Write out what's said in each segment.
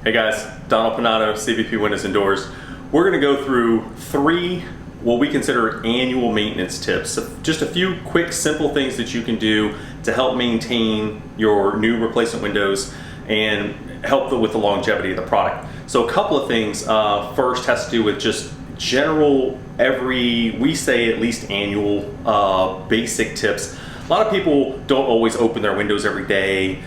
Hey guys, Donald Pinato, CVP Windows and Doors. We're going to go through 3 what we consider annual maintenance tips. So just a few quick, simple things that you can do to help maintain your new replacement windows and help with the longevity of the product. So a couple of things. First has to do with just general, we say at least annual basic tips. A lot of people don't always open their windows every day.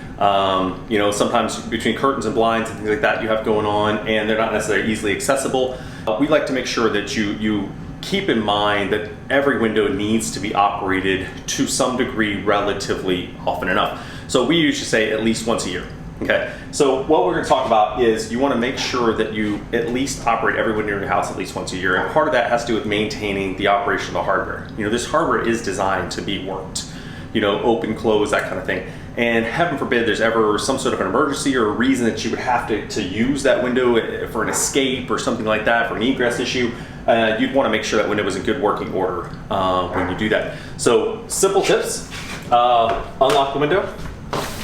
You know, sometimes between curtains and blinds and things like that you have going on, and they're not necessarily easily accessible. We like to make sure that you keep in mind that every window needs to be operated to some degree relatively often enough. So we usually say at least once a year. Okay, so what we're going to talk about is you want to make sure that you at least operate every window in your house at least once a year, and part of that has to do with maintaining the operation of the hardware. You know, this hardware is designed to be worked. You know, open, close, that kind of thing. And heaven forbid there's ever some sort of an emergency or a reason that you would have to use that window for an escape or something like that, for an egress issue, you'd want to make sure that window is in good working order when you do that. So simple tips: unlock the window.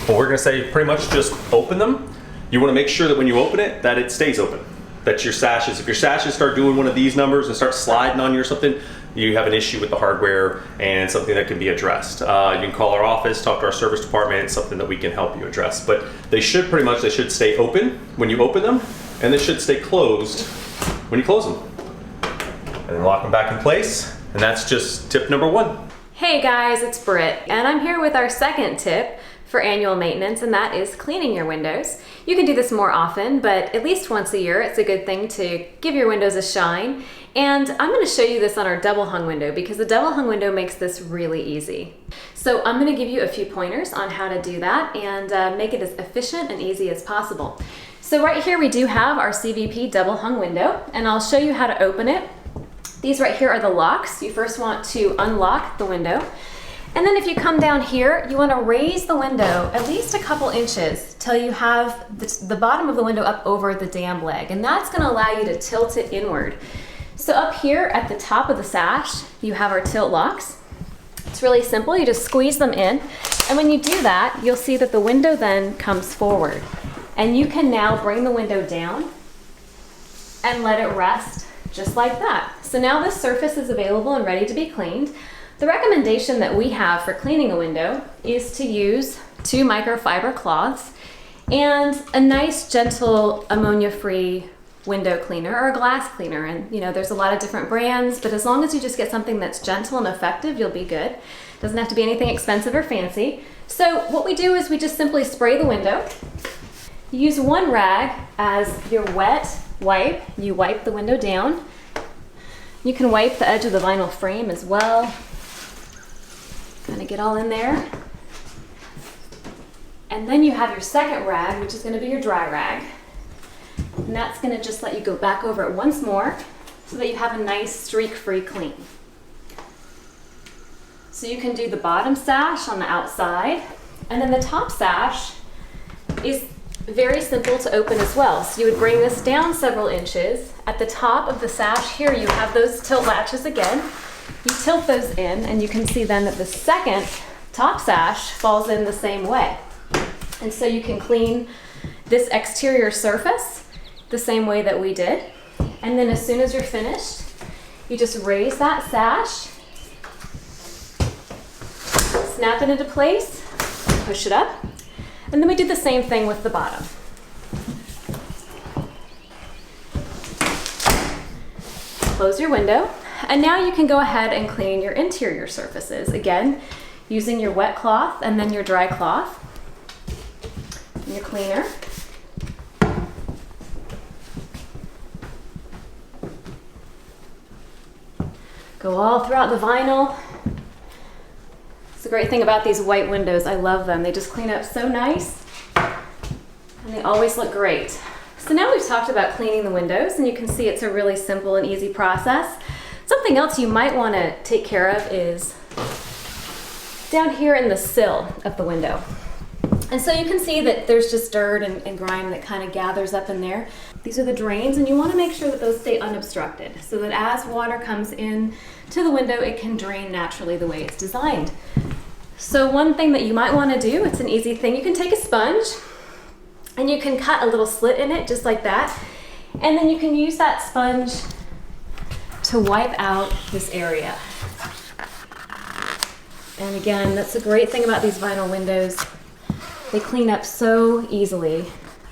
Well, we're going to say pretty much just open them. You want to make sure that when you open it, that it stays open. That your sashes, if your sashes start doing one of these numbers and start sliding on you or something, you have an issue with the hardware and something that can be addressed. You can call our office, talk to our service department. It's something that we can help you address. But they should stay open when you open them, and they should stay closed when you close them. And then lock them back in place. And that's just tip number 1. Hey guys, it's Britt, and I'm here with our second tip for annual maintenance, and that is cleaning your windows. You can do this more often, but at least once a year, it's a good thing to give your windows a shine. And I'm going to show you this on our double hung window because the double hung window makes this really easy. So I'm going to give you a few pointers on how to do that and make it as efficient and easy as possible. So right here we do have our CVP double hung window, and I'll show you how to open it. These right here are the locks. You first want to unlock the window. And then if you come down here, you want to raise the window at least a couple inches till you have the bottom of the window up over the dam leg. And that's going to allow you to tilt it inward. So up here at the top of the sash, you have our tilt locks. It's really simple. You just squeeze them in. And when you do that, you'll see that the window then comes forward. And you can now bring the window down and let it rest just like that. So now this surface is available and ready to be cleaned. The recommendation that we have for cleaning a window is to use 2 microfiber cloths and a nice, gentle, ammonia-free window cleaner or a glass cleaner. And you know, there's a lot of different brands, but as long as you just get something that's gentle and effective, you'll be good. Doesn't have to be anything expensive or fancy. So what we do is we just simply spray the window. You use 1 rag as your wet wipe. You wipe the window down. You can wipe the edge of the vinyl frame as well. Kind of get all in there. And then you have your second rag, which is going to be your dry rag. And that's going to just let you go back over it once more so that you have a nice streak-free clean. So you can do the bottom sash on the outside, and then the top sash is very simple to open as well. So you would bring this down several inches. At the top of the sash here, you have those tilt latches again. You tilt those in, and you can see then that the second top sash falls in the same way. And so you can clean this exterior surface the same way that we did. And then as soon as you're finished, you just raise that sash, snap it into place, push it up, and then we do the same thing with the bottom. Close your window. And now you can go ahead and clean your interior surfaces. Again, using your wet cloth and then your dry cloth and your cleaner. Go all throughout the vinyl. It's the great thing about these white windows. I love them. They just clean up so nice and they always look great. So now we've talked about cleaning the windows, and you can see it's a really simple and easy process. Something else you might want to take care of is down here in the sill of the window. And so you can see that there's just dirt and grime that kind of gathers up in there. These are the drains, and you want to make sure that those stay unobstructed so that as water comes in to the window, it can drain naturally the way it's designed. So one thing that you might want to do, it's an easy thing, you can take a sponge And you can cut a little slit in it just like that. And then you can use that sponge to wipe out this area. And again, that's a great thing about these vinyl windows. They clean up so easily.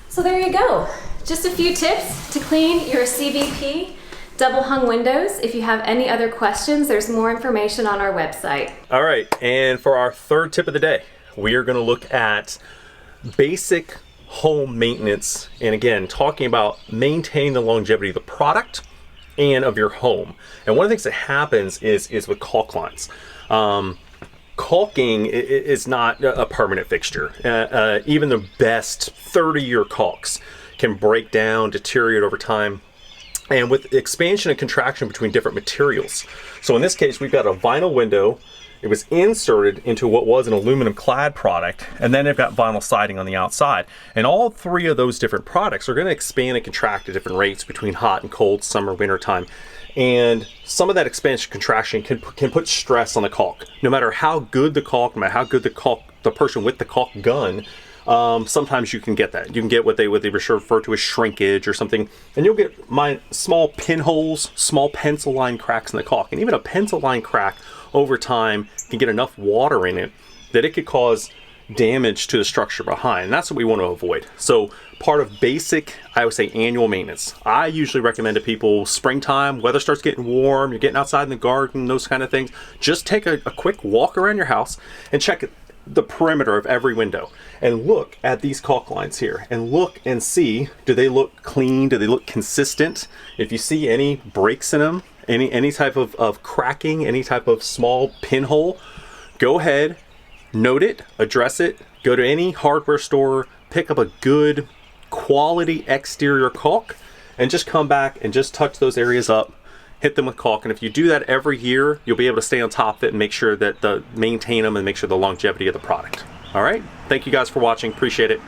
So there you go. Just a few tips to clean your CVP double hung windows. If you have any other questions, there's more information on our website. All right, and for our third tip of the day, we are gonna look at basic home maintenance. And again, talking about maintaining the longevity of the product and of your home. And one of the things that happens is with caulk lines. Caulking is not a permanent fixture. Even the best 30-year caulks can break down, deteriorate over time, and with expansion and contraction between different materials. So in this case, we've got a vinyl window. It was inserted into what was an aluminum clad product, and then they've got vinyl siding on the outside. And all three of those different products are gonna expand and contract at different rates between hot and cold, summer, winter time. And some of that expansion contraction can put stress on the caulk. No matter how good the caulk, no matter how good the person with the caulk gun, sometimes you can get that. You can get what they refer to as shrinkage or something, and you'll get small pinholes, small pencil line cracks in the caulk. And even a pencil line crack over time can get enough water in it that it could cause damage to the structure behind. And that's what we want to avoid. So part of basic, I would say, annual maintenance. I usually recommend to people springtime, weather starts getting warm, you're getting outside in the garden, those kind of things. Just take a quick walk around your house and check the perimeter of every window and look at these caulk lines here and look and see, do they look clean? Do they look consistent? If you see any breaks in them, any type of cracking, any type of small pinhole, go ahead, note it, address it, go to any hardware store, pick up a good quality exterior caulk, and just come back and just touch those areas up, hit them with caulk. And if you do that every year, you'll be able to stay on top of it and make sure that maintain them and make sure the longevity of the product. All right, thank you guys for watching, appreciate it.